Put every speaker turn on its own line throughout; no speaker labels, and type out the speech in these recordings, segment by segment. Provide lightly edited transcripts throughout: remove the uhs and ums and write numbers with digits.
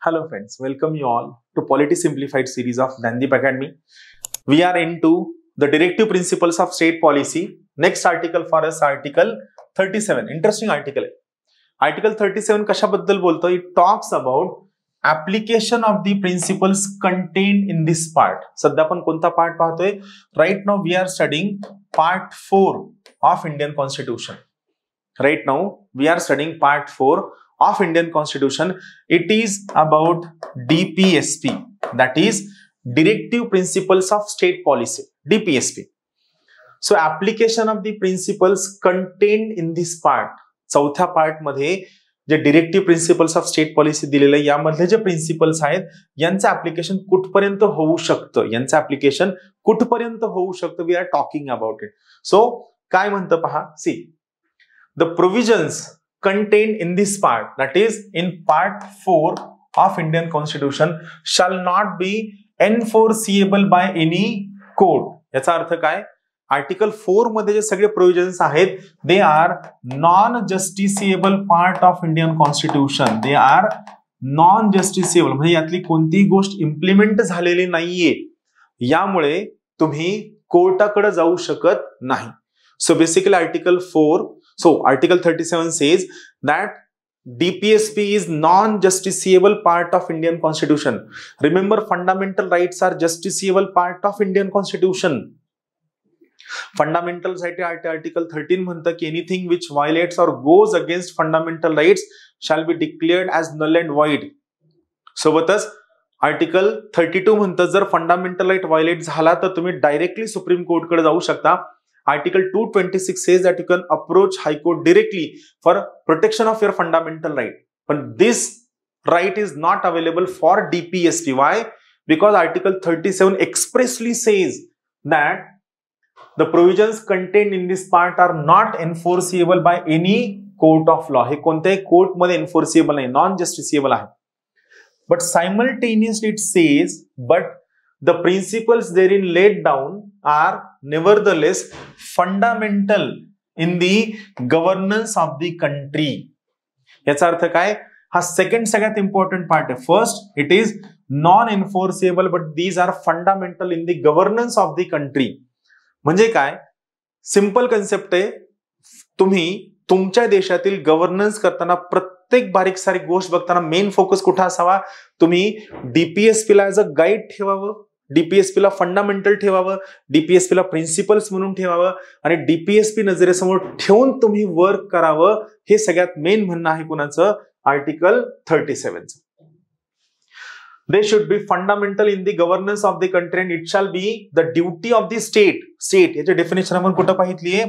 Hello friends, welcome you all to Polity Simplified series of Dandeep Academy. We are into the directive principles of state policy. Next article for us, article 37. Interesting article. Article 37 कशाबद्दल बोलतो? It talks about application of the principles contained in this part. सध्या आपण कोणता part पाहतोय? Right now we are studying part 4 of Indian Constitution. Right now we are studying part 4 of Indian Constitution. It is about DPSP, that is Directive Principles of State Policy, DPSP. So application of the principles contained in this part. चौथ्या part मध्ये जे directive principles of state policy दिलेलं आहे यामधले जे principles आहेत यांचं application कुठपर्यंत होऊ शकतं, यांचं ऍप्लिकेशन कुठपर्यंत होऊ शकतं, we are talking about it. So काय म्हणतं पहा, see the provisions contained in this part, that is in part 4 of Indian Constitution, shall not be enforceable by any court. याचा अर्थ काय? आर्टिकल 4 मध्ये जे सगळे प्रोव्हिजन्स आहेत they are non justiciable part of Indian constitution. They are non justiciable म्हणजे यातली कोणतीही गोष्ट इम्प्लिमेंट झालेली नाहीये, यामुळे तुम्ही कोर्टाकडे जाऊ शकत नाही. So basically article 37 says that DPSP is non-justiciable part of Indian Constitution. Remember, fundamental rights are justiciable part of Indian Constitution. Fundamental right article 13 म्हणतं की anything which violates or goes against fundamental rights shall be declared as null and void. सोबतच article 32 म्हणतं जर fundamental right violet झाला तर तुम्ही directly supreme कोर्टकडे जाऊ शकता. Article 226 says that you can approach High Court directly for protection of your fundamental right. But this right is not available for DPSP. Why? Because Article 37 expressly says that the provisions contained in this part are not enforceable by any court of law. हे कोणत्याही court मध्ये enforceable नाही, non justiciable आहे. But simultaneously it says, but the principles therein laid down are nevertheless fundamental in the governance of the country. याचा अर्थ काय? हा second सगळ्यात इम्पॉर्टंट पार्ट आहे. First, it is non enforceable but these are fundamental in the governance of the country. म्हणजे काय? Simple concept आहे. तुम्ही तुमच्या देशातील गव्हर्नन्स करताना प्रत्येक बारीक सारीक गोष्ट बघताना मेन फोकस कुठे असावा? तुम्ही डीपीएसपी ला एज अ गाईड ठेवावं, डीपीएसपी ला फंडामेंटल ठेवावं, डीपीएसपी ला प्रिन्सिपल्स म्हणून ठेवावं आणि डीपीएसपी नजरेसमोर ठेवून तुम्ही वर्क करावं. हे सगळ्यात मेन म्हणणं आहे कुणाचं? Article 37. They should be fundamental in the governance of the country and it shall be the duty of the state. State याची डेफिनेशन आपण कुठं पाहितली आहे?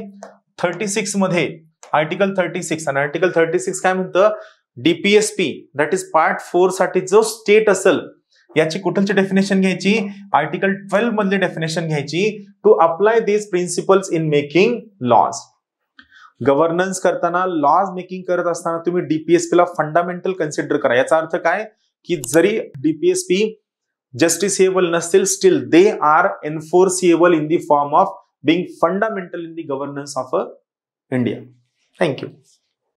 36 मध्ये, आर्टिकल 36. आणि आर्टिकल 36 काय म्हणतं? डीपीएसपी दॅट इज पार्ट 4 साठी जो स्टेट असेल याची कुठलची डेफिनेशन घ्यायची? आर्टिकल 12 मधली डेफिनेशन घ्यायची to apply these principles in making laws. Governance करताना, लॉज मेकिंग करत असताना तुम्ही डीपीएसपी ला फंडामेंटल कन्सिडर करा. याचा अर्थ काय? की जरी डीपीएसपी जस्टिसिएबल नसतील still they are enforceable in the form of being fundamental in the governance of India. Thank you.